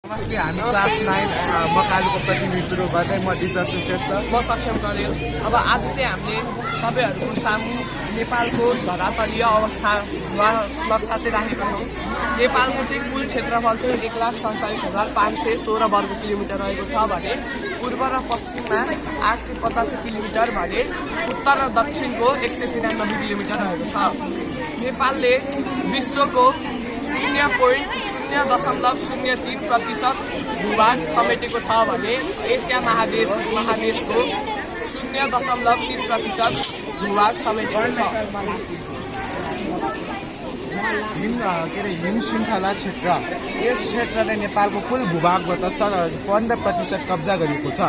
नमस्ते, हामी क्लास 9 मकालुको प्रतिनिधित्व गर्दै म दिपदास श्रेष्ठ म सक्षम करेल। अब आज चाहिँ हामीले तपाईँहरूको सामु नेपालको धरातलीय अवस्थामा नक्सा चाहिँ राखेको छौँ। नेपालको चाहिँ कुल क्षेत्रफल चाहिँ 1,47,516 वर्ग किलोमिटर रहेको छ भने पूर्व र पश्चिममा 885 किलोमिटर भने उत्तर र दक्षिणको 193 किलोमिटर रहेको छ। नेपालले विश्वको 0.03% भूभाग समेटेको छ भने एसिया महादेशको 0.3% भूभाग समेटेको छ। हिम श्रृङ्खला क्षेत्र, यस क्षेत्रले नेपालको कुल भूभागबाट 15% कब्जा गरेको छ।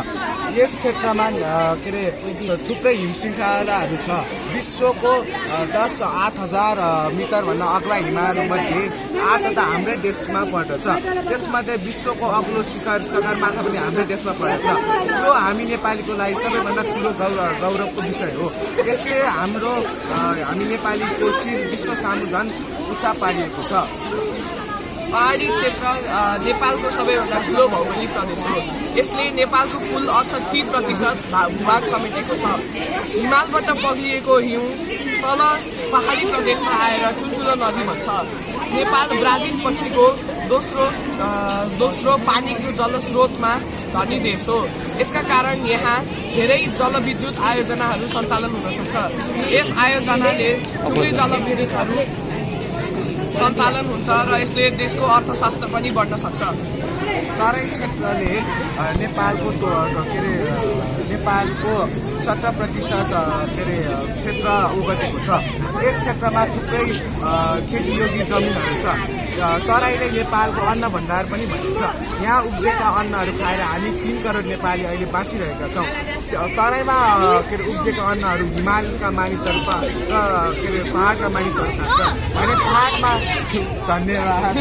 यस क्षेत्रमा थुप्रै हिम श्रृङ्खलाहरू छ। विश्वको 8,000 मिटरभन्दा अग्ला हिमालयमध्ये 8 त हाम्रै देशमा पर्दछ। त्यसमध्ये विश्वको अग्लो शिखर सगरमाथा पनि हाम्रै देशमा पर्दछ। यो हामी नेपालीको लागि सबैभन्दा ठुलो गौरवको विषय हो। यसले हामी नेपालीको शिर विश्व सामु झन् उच्चा पारिएको छ। पहाडी क्षेत्र नेपालको सबैभन्दा ठुलो भौगोलिक प्रदेश हो। यसले नेपालको कुल 68% भूभाग समेटेको छ। हिमालबाट पग्लिएको हिउँ तल पहाडी प्रदेशमा आएर ठुल्ठुलो नदी बन्छ। नेपाल ब्राजिल पछिको दोस्रो पानीको जलस्रोतमा धनी देश हो। यसका कारण यहाँ धेरै जलविद्युत आयोजनाहरू सञ्चालन हुन सक्छ। यस आयोजनाले थुप्रै जलविद्युतहरू सञ्चालन हुन्छ र यसले देशको अर्थशास्त्र पनि बढ्न सक्छ। तराई क्षेत्रले नेपालको 17% क्षेत्र ओगटेको छ। यस क्षेत्रमा थुप्रै खेतीयोग्य जमिनहरू छ। तराईले नेपालको अन्न भण्डार पनि भनिन्छ। यहाँ उब्जेका अन्नहरू खाएर हामी 3 करोड नेपाली अहिले बाँचिरहेका छौँ। तराईमा उब्जेका अन्नहरू हिमालका मानिसहरू र पहाडका मानिसहरू खान्छ भने पहाडमा धन्यवाद।